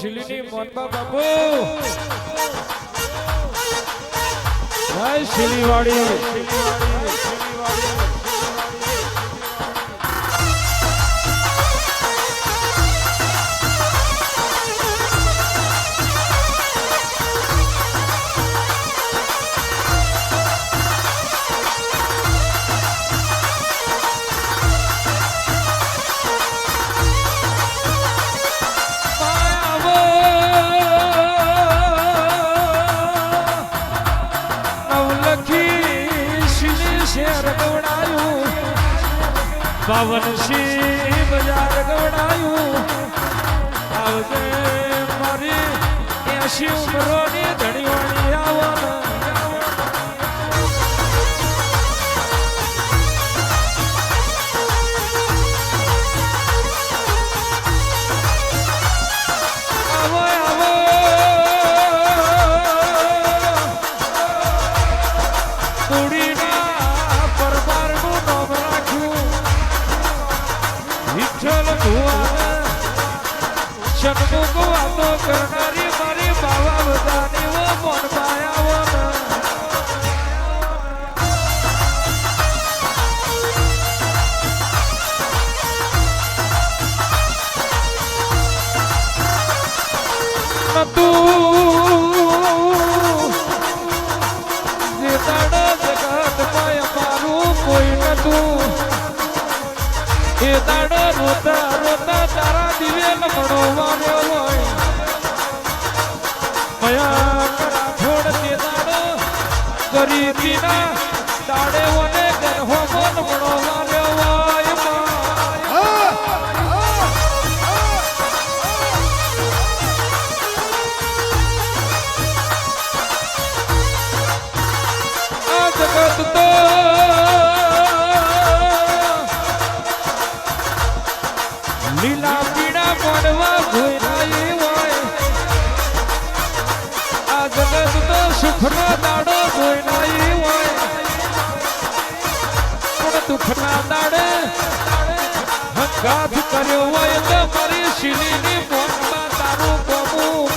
શિલીની મોનબા બાપુ જય શિલીવાડી પાવનશી બજાર ગવડાયું આવજે મારી 80 ઉંમરોની ધણીવાણી આવવાના સન્મુખ વાતો કરનારી મારી બાવા બધાની ઓ મોન પાયા તું જે દાડા જગત પાય મારું કોઈ નતું એ દાડા રોતા રોતા તારા દિવે લમણો વાર્યો હોય મયા કરા છોડ તે દાડો ગરીબીના દાડે ઓને ગરહો લમણો વાર્યો હોય આ જગત તો લીલા પીડા મોડવા ભોયરાઈ હોય આ જગત તો સુખનો દાડો ભોયરાઈ હોય પણ દુઃખના દાડે હંગાથ કર્યો હોય તો મારી શિલીની મોનમાં તારું ગમું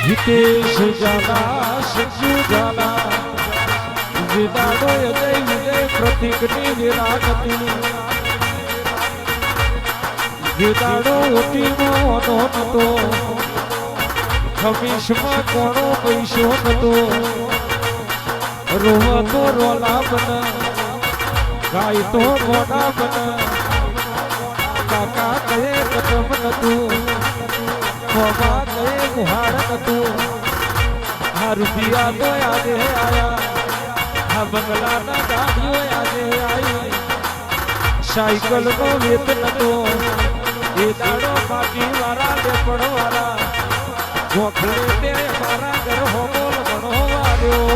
हितेश जाना सज्जू जाना विदानो यजय विजय प्रतीकनी विरागती विदानो ओटीनो नो नतो खमीशમાં કોણો પૈસો નતો રોવતો રોલા બન ગાયતો મોડા બન કાકા કહે કદમ નતું ખોબા કહે ગુહાડ નતું આ રૂપિયા તો આજે આયા આ બંગલાના ગાડીઓ આજે આવી સાયકલ નો વેત નતો એ દાડો બાકી વાળા લેપડ વાળા ગોખલે તે મારા ઘર હોમોલ ભણો વાળ્યો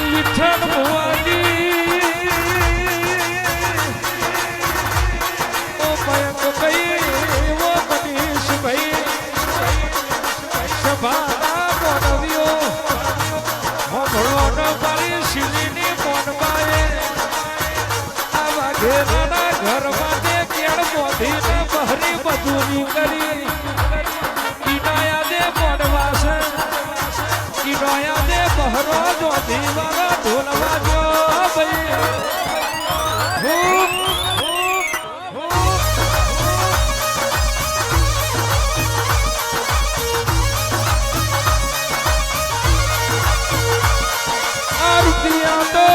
વિઠ્ઠલ ભુવાજી ઓ મયંક ભાઈ ઓ મનીષ ભાઈ સભાના મોનવ્યો હોભળો ન મારી શિલીની મોનબાએ આવા ઘેરાના ઘરમાં તે કેળ મોધીને બહરી મજૂરી કરી કિનાયા દે મોનવાસ કિનાયા દે બહરો જો દીવાના ઢોલવા જો ભાઈ આ રૂપિયા તો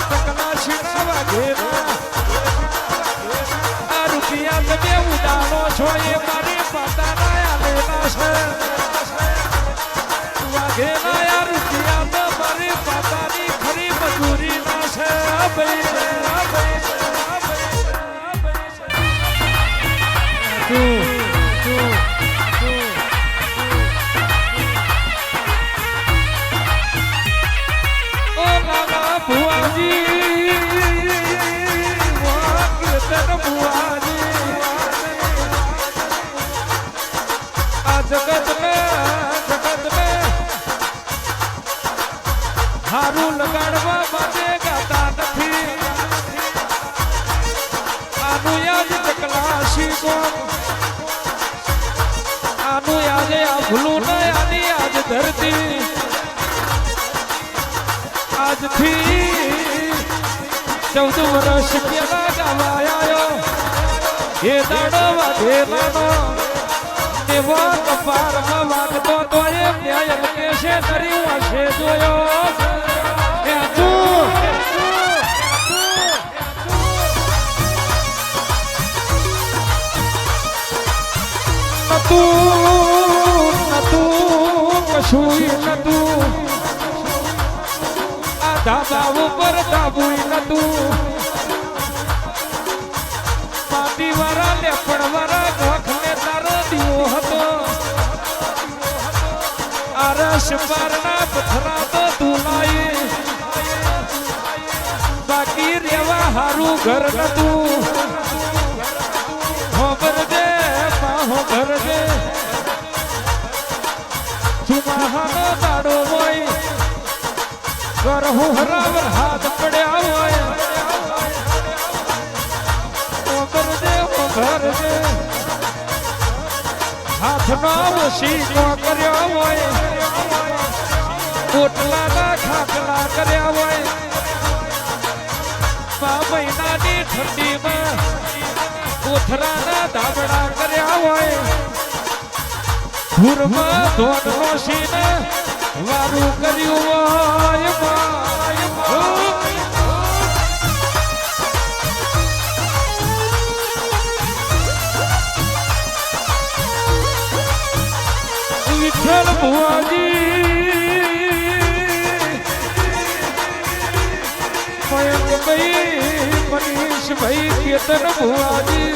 ચકલા શીનાવા ઘેરા આ રૂપિયા તમે ઉડાડો છો એ મારી પાતાના આલેલા છે વાઘેલા યાર રૂપિયા તો મારી પાતાની ખરી મજૂરી ના છે ભુવાજી કીર્તન ભુવાજી આ જગત ને હારું લગાડવા માટે ગાતા નથી આનું યાદ ચકલાશી કોમ આનું યાદ આ ભૂલું ન આની યાદ ધરતી આજથી 14 વર્ષ પેલા ગાવાયો એ દાડો વાધેલાનો એવો કપારમાં વાગતો તો એ ન્યાય કેશે કર્યું હશે જોયો એ તું કશું નતું આ ધાબા ઉપર ધાબું નતું માટી વાળા લેપડ વાળા ગોખને તારો દીવો હતો આરસ પારના પથરા તો ધૂલાઈ બાકી રેવા હારું ઘર નતું હોબર દે હોબર દે સુમાહાનો દાડો હોય ઘર હું હરાવર હાથ પડ્યા હોય હોબર દે હાથનો વસીકો કર્યો હોય કોટલાના ખાટલા કર્યા હોય 5 મહિનાની ઠંડીમાં કોથરાના ધાબડા કર્યા હોય ઘુરમાં ધોનનો સીને વારું કર્યું હોય વિઠ્ઠલ ભુવાજી મયંકભાઈ મનીષભાઈ કેતન ભુવાજી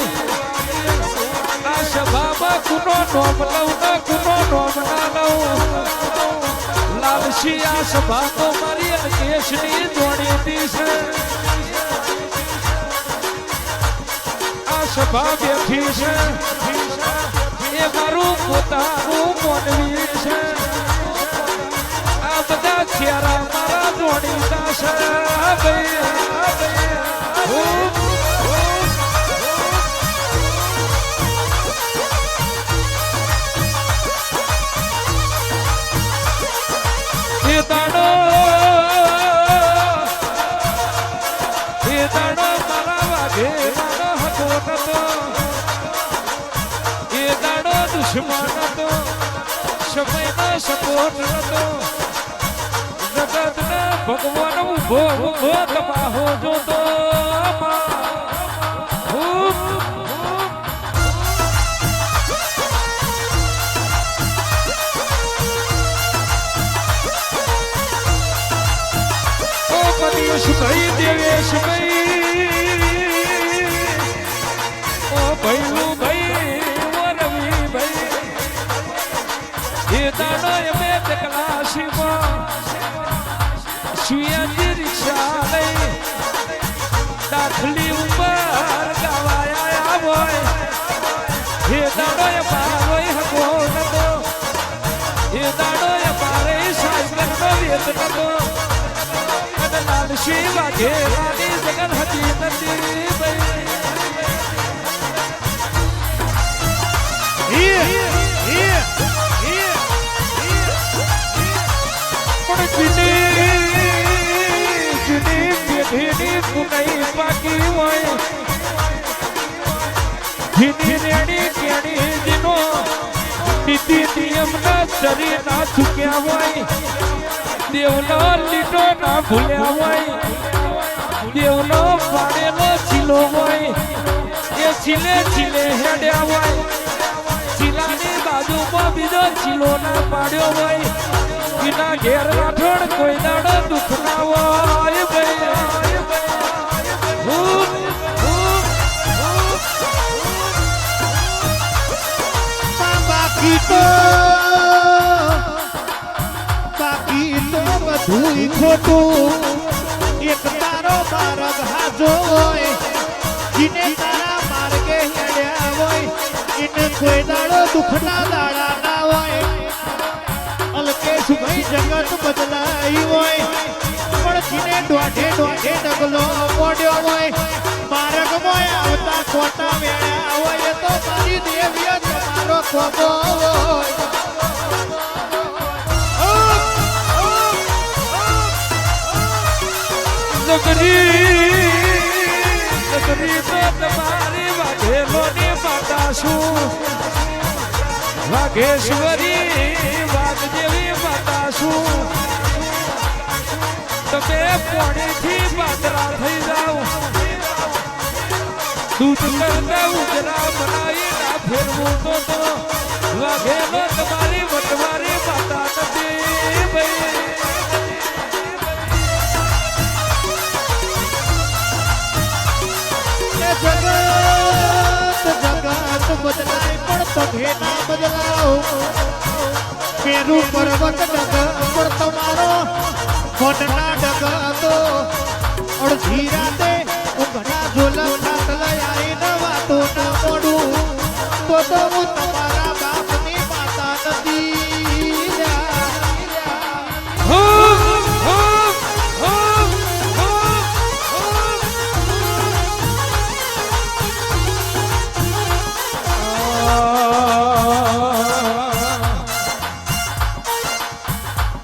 આ સભામાં કુનો નોમ લઉં ના કુનો નોમ ના લઉં લાલસી આ સભા તો મારી કેશની જોડીતી છે આ સભા બેઠી છે એ મારું પોતાનું મોનવી છે આ બધા ચહેરા મારા જોડીતા છે એ દાડો મારા વાઘે મારો હતો નતો એ દાડો દુશ્મન હતો સમયનો સપોર્ટ હતો જગતના ભગવાન ઉભો તબાહો જોતો મનીષભાઈ દેવેશભાઈ ઓ ભૈલુભાઈ ઓ રવિભાઈ એ દાડો એમે ચકલાસીમાં શિયાજી રિક્ષા લઈ દાખલી ઉપર ગાવાયા હોય એ દાડો એ મારો હકો નતો એ દાડો એ મારે સાયકલનો વેત નતો લાલસી વાઘે રાની જગન હતી નથી પણ જૂની પેઢીની કુનાઈ બાકી હોય જીની રેડી કેડી જીનો નીતિ નિયમના શરીર ના ચૂક્યા હોય દેવનો લીટો ના ભૂલ્યા હોય દેવનો પાડેલો ચીલો હોય એ ચીલે હેડ્યા હોય ચીલાની બાજુમાં બીજો ચીલો ના પાડ્યો હોય એના ઘેર રાઠોડ કોઈ દાડો દુઃખ ના હોય બાકી તો બધું ખોટું એક તારો માર્ગ હાજો હોય જીને તારા માર્ગે હેડ્યા હોય એને કોઈ દાડો દુખના દાડા ના હોય અલ્કેશ ભાઈ જગત બદલાઈ હોય પણ જીને દોઢે ડગલો મોડ્યો હોય માર્ગ મોય આવતા ખોટા વેળ્યા હોય તો મારી દેવીએ તમારો ખોબો હોય નગરી તો તમારી વાઘેલોની માતા છું વાઘેશ્વરી વાઘદેવી માતા છું તમે પોણીથી પાતરા થઈ જાઓ દૂધ કરતા ઉજરા બનાવી ના ફેરવું તો વાઘેલો તમારી વટવારી માતા નથી ભાઈ જગત બદલાય પણ તમે ના બદલાવ પેરું પર્વત ડગ પણ તમારો ફોટના ડગ હતો અડધી રાતે ઊંઘના ઝોલા ખાટલ આવીને વાતો ના મોડું તો હું તમારા બાપની માતા નથી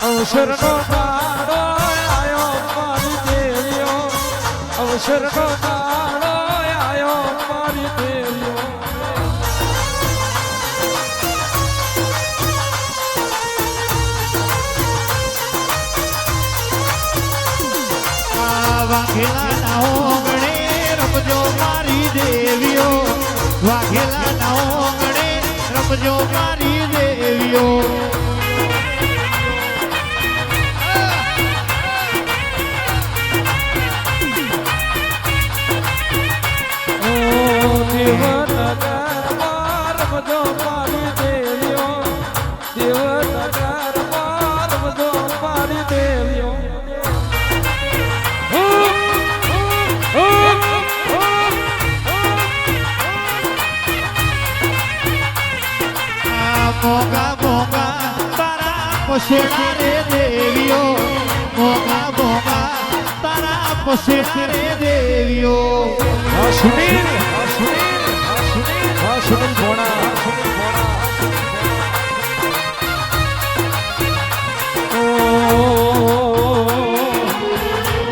અવસરનો દાડો આયો મારી દેવીઓ અવસરનો દાડો આયો મારી દેવીઓ વાઘેલા ના ઓગણે રમજો મારી દેવીઓ વાઘેલા ના ઓગણે રમજો મારી દેવીઓ દેવનગરમાં રમજો મારી દેવીઓ દેવનગરમાં રમજો મારી દેવીઓ મોગા મોગા તારા પસેડા રે દેવીઓ મોગા મોગા તારા પસેડા રે દેવીઓ સુનીલ ભોણા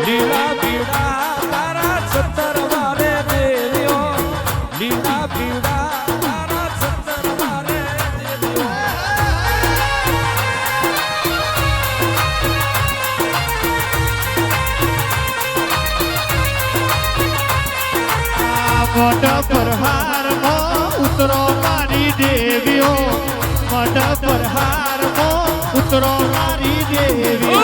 લીલા પીડા તારા 17 વારે દેવીઓ લીલા પીડા તારા 17 વારે દેવીઓ મોઢ પ્રહારમાં ઉતરો મારી દેવીઓ મોઢ પ્રહારમાં ઉતરો મારી દેવીઓ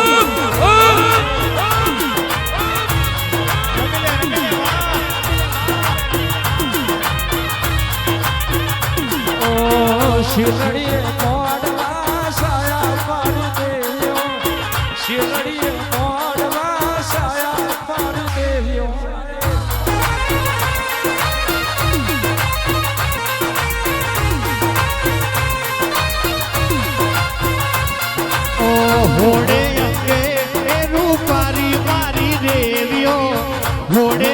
શિરડીએ મોડવા સાયા મારી દેવીઓ શિરડીએ મોડવા સાયા મારી દેવીઓ હોડે અંગે રૂપારી મારી દેવીઓ હોડે